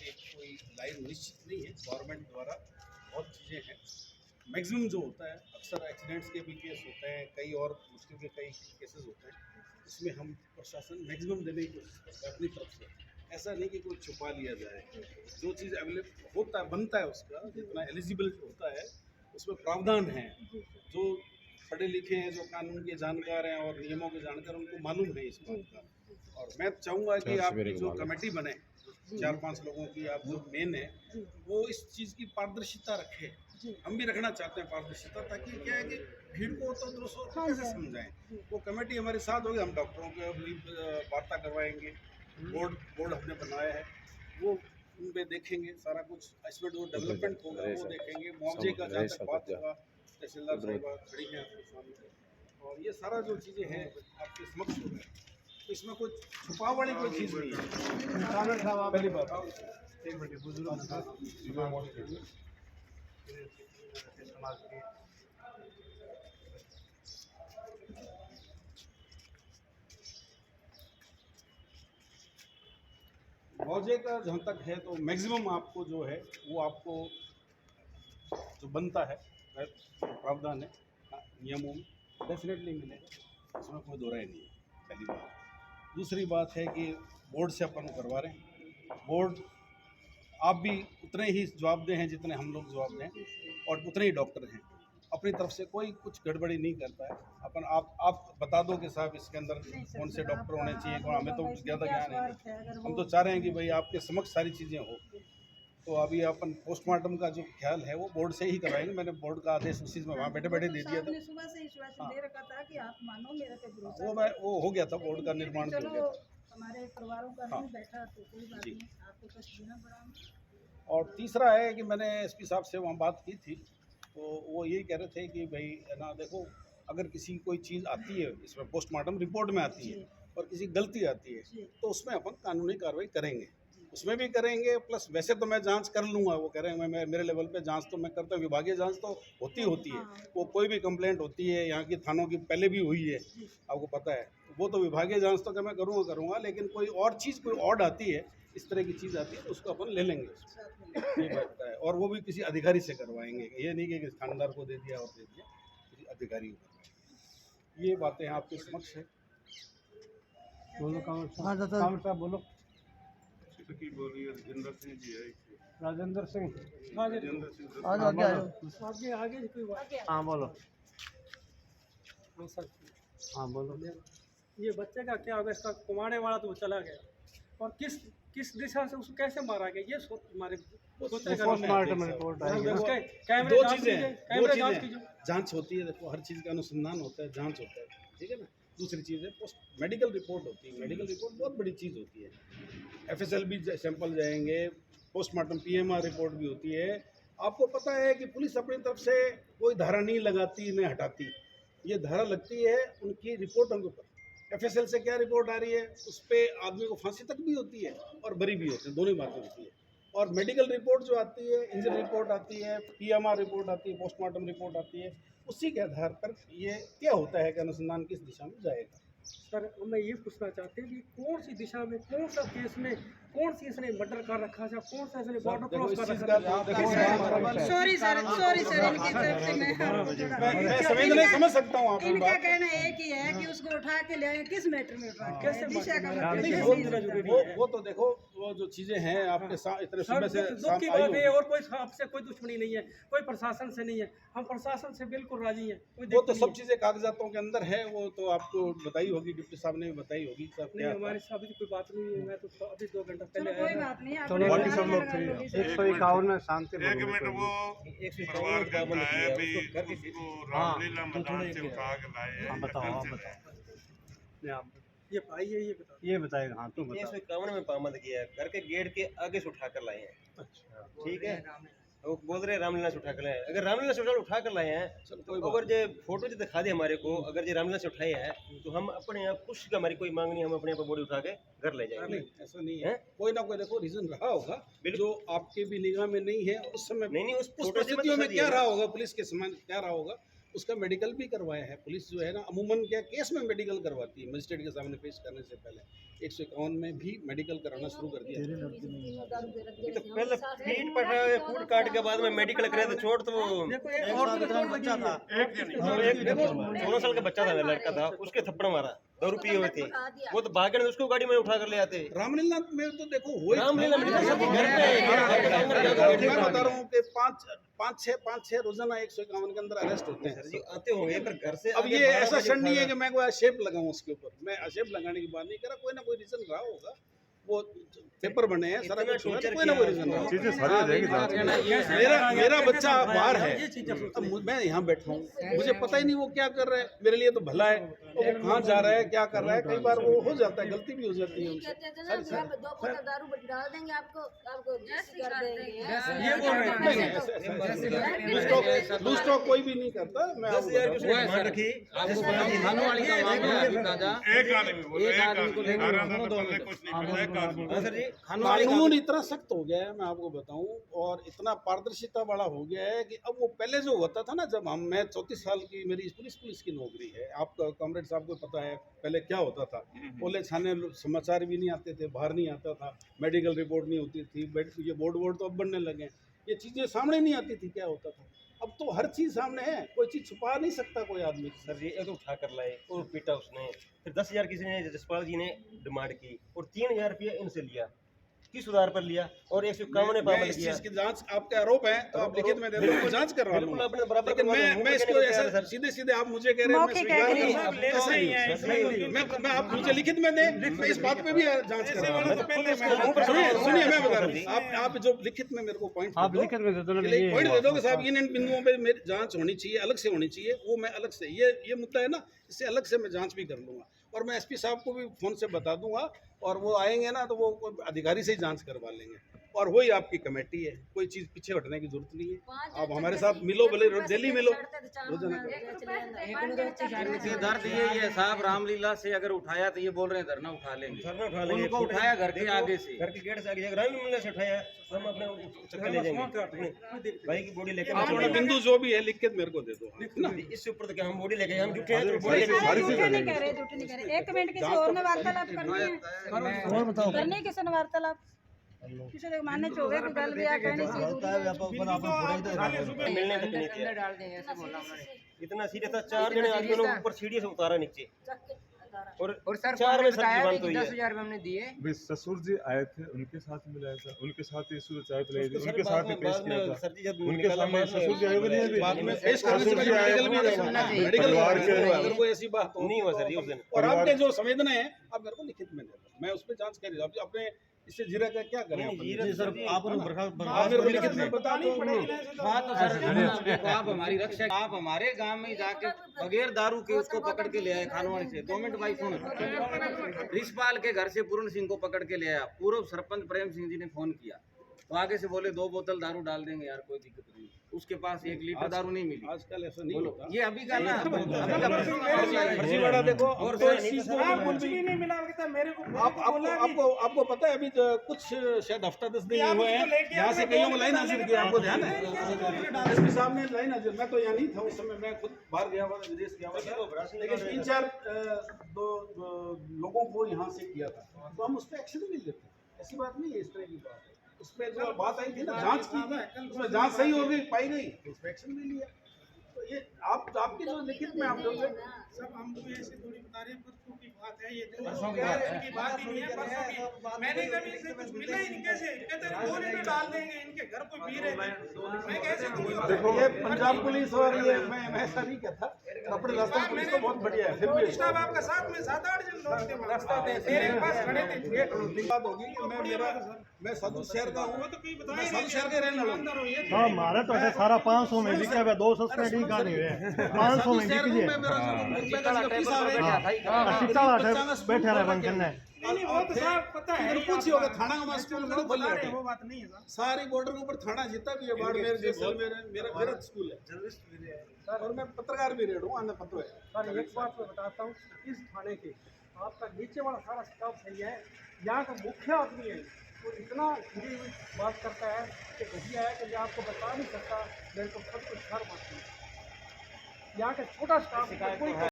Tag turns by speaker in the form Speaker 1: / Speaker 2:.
Speaker 1: एक कोई लाइन निश्चित नहीं है। गवर्नमेंट द्वारा बहुत चीज़ें हैं। मैक्सिमम जो होता है, अक्सर एक्सीडेंट्स के भी केस होते हैं, कई और मुश्किल के कई केसेस होते हैं, इसमें हम प्रशासन मैक्सिमम देने की कोशिश करता है अपनी तरफ से। ऐसा नहीं कि कोई छुपा लिया जाए। जो चीज़ अवेलेबल होता है, बनता है, उसका जितना एलिजिबल होता है उसमें प्रावधान है। जो पढ़े लिखे हैं, जो कानून के जानकार हैं और नियमों के जानकार, उनको मालूम है इस बात का। और मैं चाहूँगा कि आपकी जो कमेटी बने 4-5 लोगों की, आप जो मेन है, वो इस चीज़ की पारदर्शिता रखे। हम भी रखना चाहते हैं पारदर्शिता, ताकि क्या है कि भीड़ को तो दोस्तों कैसे समझाएं। वो कमेटी हमारे साथ होगी, हम डॉक्टरों के अपनी वार्ता करवाएंगे। बोर्ड हमने बनाया है, वो उन पे देखेंगे सारा कुछ। इसमें जो डेवलपमेंट होगा वो देखेंगे। मुआवजे का जहाँ तक बात होगा, तहसीलदार साहिबा खड़ी हैं आपके सामने, और ये सारा जो चीज़ें हैं आपके समक्ष हो गए। तो इसमें कोई छुपा वाली कोई चीज़ नहीं है। पहली बात एक मिनट, बुजुर्ग समाज के मुआवजे का जहाँ तक है तो मैक्सिमम आपको जो है वो आपको जो बनता है प्रावधान है नियमों में डेफिनेटली मिलेगा, इसमें कोई दो राय नहीं है। पहली बात। दूसरी बात है कि बोर्ड से अपन करवा रहे हैं। बोर्ड आप भी उतने ही जवाबदेह हैं जितने हम लोग जवाबदेह हैं, और उतने ही डॉक्टर हैं। अपनी तरफ से कोई कुछ गड़बड़ी नहीं करता है। अपन आप बता दो कि साहब इसके अंदर कौन से डॉक्टर होने चाहिए, कौन, हमें तो ज़्यादा ज्ञान है। हम तो चाह रहे हैं कि भाई आपके समक्ष सारी चीज़ें हो। तो अभी अपन पोस्टमार्टम का जो ख्याल है वो बोर्ड से ही करवाएंगे। मैंने बोर्ड का आदेश उसी में वहाँ बैठे बैठे दे दिया था।
Speaker 2: सुबह से विश्वास दे रखा था कि आप मानो, मेरे पे भरोसा।
Speaker 1: वो हो गया था, बोर्ड का निर्माण हो गया था।
Speaker 2: हमारे परिवारों का नहीं बैठा तो कोई बात नहीं, आपको कष्ट देना पड़ा।
Speaker 1: और तीसरा है कि मैंने एसपी साहब से वहाँ बात की थी, तो वो यही कह रहे थे कि भाई ना देखो, अगर किसी कोई चीज़ आती है इसमें पोस्टमार्टम रिपोर्ट में आती है और किसी गलती आती है तो उसमें अपन कानूनी कार्रवाई करेंगे, उसमें भी करेंगे। प्लस वैसे तो मैं जांच कर लूँगा, वो कह रहे हैं मैं मेरे लेवल पे जांच तो मैं करता हूँ। विभागीय जांच तो होती है। वो कोई भी कंप्लेंट होती है यहाँ की थानों की पहले भी हुई है, आपको पता है। वो तो विभागीय जांच तो क्या मैं करूँगा, लेकिन कोई और चीज़ कोई ऑड आती है, इस तरह की चीज़ आती है तो उसको अपन ले लेंगे, ये बात है। और वो भी किसी अधिकारी से करवाएंगे, ये नहीं कि थानेदार को दे दिया और दे दिया, किसी अधिकारी को करवाएंगे। ये बातें आपके समक्ष है। बोलो कामर साहब बोलो। राजेंद्र सिंह जी है। राजेंद्र सिंह आगे। हाँ बोलो। हाँ बोलो।
Speaker 3: ये बच्चे का क्या होगा, इसका कुमारने वाला तो वो चला गया, और किस दिशा से उसको कैसे मारा गया, ये हमारे
Speaker 1: पोस्टमार्टम रिपोर्ट आएगी। दो चीज़ें जांच होती है। देखो, हर चीज़ का अनुसंधान होता है, जांच होता है, ठीक है ना। दूसरी चीज़ है पोस्ट मेडिकल रिपोर्ट होती है। मेडिकल रिपोर्ट बहुत बड़ी चीज़ होती है। FSL भी सैंपल जाएंगे, पोस्टमार्टम PMR रिपोर्ट भी होती है। आपको पता है कि पुलिस अपनी तरफ से कोई धारा नहीं लगाती, नहीं हटाती। ये धारा लगती है उनकी रिपोर्टों के ऊपर। FSL से क्या रिपोर्ट आ रही है, उस पर आदमी को फांसी तक भी होती है और बरी भी होती है, दोनों बातें होती है। और मेडिकल रिपोर्ट जो आती है, इंजरी रिपोर्ट आती है, PMR रिपोर्ट आती है, पोस्टमार्टम रिपोर्ट आती है, उसी के आधार पर ये क्या होता है कि अनुसंधान किस दिशा में जाएगा।
Speaker 3: सर मैं ये पूछना चाहते हैं कि कौन सी दिशा में, कौन सा केस में, कौन सी इसने मर्डर कर रखा था, कौन सा इसने बॉर्डर क्रॉस कर रखा था।
Speaker 2: सॉरी सर इनकी तरफ से
Speaker 1: मैं समझ सकता हूँ आपकी
Speaker 2: इनका
Speaker 1: बात।
Speaker 2: कहना एक ही है कि उसको उठा के ले आए, किस मैटर में उठा के,
Speaker 3: कैसे
Speaker 2: दिशा का
Speaker 1: वो तो देखो, वो जो चीजें हैं आपके साथ इतने समय से
Speaker 3: दुख की बात है, और कोई आपसे कोई दुश्मनी नहीं है, कोई प्रशासन से नहीं है, हम प्रशासन से बिल्कुल राजी हैं।
Speaker 1: वो तो सब चीजें कागजातों के अंदर है, वो तो आपको बताई होगी, डिप्टी साहब ने भी बताई होगी सब।
Speaker 3: नहीं, हमारे साथ अभी कोई बात नहीं है। मैं तो अभी 2 घंटा पहले
Speaker 2: कोई
Speaker 3: आया
Speaker 2: बात नहीं।
Speaker 1: चलो बाकी सब लोग फ्री हैं। 151 में शांति।
Speaker 4: एक मिनट, वो परिवार कहता है भी उसको रामलीला मैदान से उठा के लाए।
Speaker 1: बताओ।
Speaker 3: ये भाई ये बता,
Speaker 1: ये बताएगा। हाँ तुम बता।
Speaker 5: 151 में पाबंद किया है, घर के गेट के आगे से उठा कर लाए हैं।
Speaker 1: अच्छा,
Speaker 5: ठीक है, वो बोल रहे रामलीला से उठा कर लाए हैं। अगर रामलीला से उठा कर लाए हैं तो अगर जो फोटो जो दिखा दे हमारे को, अगर जो रामलीला से उठाए हैं तो हम अपने आप कुछ का हमारी कोई मांग नहीं, हम अपने आप बॉडी उठा के घर ले जाएंगे।
Speaker 1: ऐसा नहीं है, कोई ना कोई देखो रीजन रहा होगा जो आपके भी निगाह में नहीं है उस समय।
Speaker 5: नहीं, उस
Speaker 1: परिस्थितियों में क्या रहा होगा, पुलिस के समान क्या रहा होगा, उसका मेडिकल भी करवाया है। पुलिस जो है ना अमूमन क्या केस में मेडिकल करवाती है, मजिस्ट्रेट के सामने पेश करने से पहले 151 में भी मेडिकल कराना शुरू कर दिया।
Speaker 5: तो पहले पीट पटा कूट काट के बाद में मेडिकल करे तो चोट तो वो
Speaker 3: देखो एक और बच्चा था,
Speaker 5: एक 16 साल का बच्चा था, लड़का था, उसके थप्पड़ मारा, 2 रुपये हुए थे, वो तो भागे नहीं, उसको गाड़ी में उठा कर ले आते।
Speaker 1: रामलीला में तो देखो हो
Speaker 5: रामलीला में
Speaker 1: मैं बता रहा हूँ कि पाँच छह रोजाना 151 के अंदर अरेस्ट होते हैं।
Speaker 5: आते होंगे पर घर से
Speaker 1: अब ये ऐसा क्षण नहीं है कि मैं कोई आक्षेप लगाऊं उसके ऊपर, मैं आक्षेप लगाने की बात नहीं कर रहा, कोई ना कोई रीजन रहा होगा, वो पेपर बने हैं सारा कुछ हुआ, कोई ना कोई रीजन रहा होगा। मेरा बच्चा बाहर है, अब मैं यहाँ बैठा हूँ, मुझे पता ही नहीं वो क्या कर रहा है, मेरे लिए तो भला है, वो कहाँ जा रहा है क्या कर रहा है, कई बार वो हो जाता है, गलती भी हो जाती है उनसे।
Speaker 2: दो बोतल दारू डाल देंगे आपको कर देंगे।
Speaker 3: ये बोल रहे हैं
Speaker 1: लूज टॉक कोई भी नहीं करता। मैं
Speaker 5: 10,000 की उसने डिमांड रखी,
Speaker 6: खानों वाली का मामला है दादा,
Speaker 4: एक आदमी बोलो,
Speaker 6: एक आदमी को लेकर
Speaker 4: 18 साल पहले कुछ नहीं करता, एक आदमी
Speaker 5: हाँ सर जी,
Speaker 1: कानून इतना सख्त हो गया है मैं आपको बताऊं, और इतना पारदर्शिता वाला हो गया है कि अब वो पहले जो होता था ना, जब मैं 34 साल की मेरी पुलिस की नौकरी है, आपका कॉमरेड साहब को पता है पहले क्या होता था। पहले थाने समाचार भी नहीं आते थे, बाहर नहीं आता था, मेडिकल रिपोर्ट नहीं होती थी, ये बोर्ड तो अब बनने लगे, ये चीज़ें सामने नहीं आती थी क्या होता था। अब तो हर चीज़ सामने है, कोई चीज़ छुपा नहीं सकता कोई आदमी।
Speaker 5: सर जी ये तो उठा कर लाए और पीटा उसने, फिर 10,000 किसी ने जसपाल जी ने डिमांड की और 3,000 रुपये इनसे लिया, किस आधार पर लिया और 151 पाबंद
Speaker 1: इस
Speaker 5: किया।
Speaker 1: चीज की जांच, आपके आरोप है तो आप लिखित में दे दो, मैं जांच करवा
Speaker 5: बिल्कुल
Speaker 1: लूंगा।
Speaker 5: अपने बराबर
Speaker 1: लेकिन
Speaker 5: करवा दो,
Speaker 1: मैं इसको
Speaker 5: मुझे
Speaker 1: ऐसा
Speaker 5: सर
Speaker 1: सीधे आप मुझे कह रहे हैं मैं स्वीकार नहीं, ऐसा नहीं है। मैं आप मुझे लिखित में दें, मैं इस बात पे भी जांच करवा। सुनिए मैं बता रहा हूँ, आप जो लिखित में मेरे को पॉइंट
Speaker 6: आप लिखित में दे दो ना,
Speaker 1: पॉइंट दे दो कि साहब इन बिंदुओं पे मेरी जांच होनी चाहिए, अलग से होनी चाहिए, वो मैं अलग से ये मुद्दा है ना, इससे अलग से मैं जांच भी कर लूंगा, और मैं एसपी साहब को भी फोन से बता दूंगा, और वो आएंगे ना तो वो अधिकारी से ही जांच करवा लेंगे, और वही आपकी कमेटी है, कोई चीज़ पीछे हटने की जरूरत नहीं है। आप हमारे साथ मिलो, भले दिल्ली मिलो रोजाना।
Speaker 6: दर्द यही है साहब, रामलीला से अगर उठाया तो ये बोल रहे हैं धरना उठा लेंगे,
Speaker 5: धरना उठा लेंगे,
Speaker 6: उनको उठाया घर के आगे से,
Speaker 5: घर के गेट से आगे रामलीला से उठाया, हम अपने चक्कर ले जाएंगे, भाई की बॉडी लेके
Speaker 1: अपना बिंदु जो भी है लिख के मेरे को दे दो ना।
Speaker 5: इससे ऊपर तो क्या हम बॉडी लेके, हम झूठे हैं तो बॉडी लेके
Speaker 2: झूठे नहीं कह रहे। 1 मिनट किसी और ने वार्तालाप करनी है, करनी है किसी ने वार्तालाप, किसी ने मानने चोगे को गल दिया कहने से
Speaker 5: मिलने तक नहीं किया। इतना सीरियस था, 4 जने आदमियों ने ऊपर सीढ़ी से उतारा नीचे, और
Speaker 6: सर
Speaker 5: 4 में
Speaker 6: बताया
Speaker 5: सब्जी
Speaker 6: कि
Speaker 5: बंद हुई है।
Speaker 6: 10,000 हमने दिए,
Speaker 7: वे ससुर जी आए थे, उनके साथ मिलाया था, उनके साथ ही सूरज चाय पिलाई थी,
Speaker 5: उसको
Speaker 7: उनके
Speaker 5: सर
Speaker 7: साथ
Speaker 5: बाद
Speaker 7: ही
Speaker 5: में
Speaker 7: पेश किया था,
Speaker 5: सर जी जब
Speaker 7: उनके
Speaker 5: निकाला
Speaker 7: सामने
Speaker 5: बाद में-
Speaker 7: ससुर जी आए हुए नहीं अभी?
Speaker 1: बाद में पेश करने से
Speaker 7: ससुर जी
Speaker 1: पहले
Speaker 7: आए,
Speaker 1: मेडिकल भी करवाना चाहिए, मेडिकल
Speaker 7: परिवार के
Speaker 1: अगर कोई ऐसी बात हो
Speaker 5: नहीं हुआ सर जी उस दिन।
Speaker 1: और आपके जो संवेदना है आप मेरे को लिखित में दे दो, मैं उस पर जांच करी, आप अपने इससे जीरा का क्या करें
Speaker 5: नहीं,
Speaker 1: अपन?
Speaker 5: जीरा सर आप
Speaker 1: आप मेरे को लिखित में बता दो।
Speaker 6: बात तो सर देखो, आप हमारी रक्षा, आप हमारे गांव में जाके बगैर दारू के उसको पकड़ के ले आए खानवानी से, 2 मिनट भाई सुन, रिशपाल के घर से पूर्ण सिंह को पकड़ के ले आया, पूर्व सरपंच प्रेम सिंह जी ने फोन किया तो आगे से बोले 2 बोतल दारू डाल देंगे यार, कोई दिक्कत नहीं, उसके पास 1 लीटर दारू नहीं मिली।
Speaker 1: आजकल ऐसा नहीं होता।
Speaker 6: ये अभी का ना, अभी का
Speaker 1: फर्जीवाड़ा देखो, और तो इस चीज को
Speaker 3: कुछ भी नहीं मिला था मेरे को,
Speaker 1: आपको पता है अभी जो कुछ शायद हफ्ता 10 दिन हुए हैं, यहाँ से कईयों को लाइन हाजिर किया, आपको ध्यान है? एसपी साहब ने लाइन हाजिर, मैं तो यहाँ नहीं था उस समय, मैं खुद बाहर गया हुआ था, विदेश गया हुआ था, लेकिन 3-4 लोगों को यहाँ से किया था, तो हम उस पर एक्शन भी लेते, ऐसी बात नहीं है, इस तरह की बात है। उसमें जो बात आई थी ना, जांच की थी, उसमें जांच सही हो गई, पाई गई, उस पर एक्शन भी लिया। तो ये आपकी जो लिखित में आप जो
Speaker 3: सब हम तो ऐसे थोड़ी बता रहे हैं, परसों की बात है ये, परसों की बात ही नहीं है, परसों की मैंने कभी इसे कुछ मिला ही नहीं, कैसे कहते हैं 2 लीटर डाल देंगे, इनके घर कोई पी रहे थे, मैं कैसे
Speaker 1: देखो ये पंजाब पुलिस और ये मैं ऐसा नहीं कहता, अपने रास्ते पुलिस तो बहुत बढ़िया है, फिर भी
Speaker 3: स्टाफ आपका साथ में 7-8 जन लोग थे, रास्ता थे तेरे पास खड़े थे,
Speaker 1: बात होगी कि मैं साधु शहर का हूँ,
Speaker 3: तो कहीं
Speaker 1: मैं साधु शहर के रहने वाला हूँ।
Speaker 7: हाँ हमारा तो है सारा 500 में बिका हुआ, 200 में नहीं का नहीं हुए, 500 में बिक गए। बैठे रहे फंक्शन में,
Speaker 3: नहीं वो तो साहब पता है,
Speaker 1: कुछ ही होगा, थाना का स्कूल में खोल
Speaker 3: रहे वो बात नहीं है साहब।
Speaker 1: सारी बॉर्डर के ऊपर थाना जितना भी है, बाड़मेर जैसलमेर मेरा स्कूल है, और मैं पत्रकार भी रेड हूँ, आने पत्र है।
Speaker 3: सर एक बात मैं बताता हूँ, इस थाने के आपका नीचे वाला सारा स्टाफ सही है, यहाँ का मुख्य आदमी है वो इतना घिरी हुई बात करता है कि घटिया है कि मैं आपको बता नहीं सकता, मेरे को सब कुछ शर्म आती है। यहाँ का छोटा स्टाफ कोई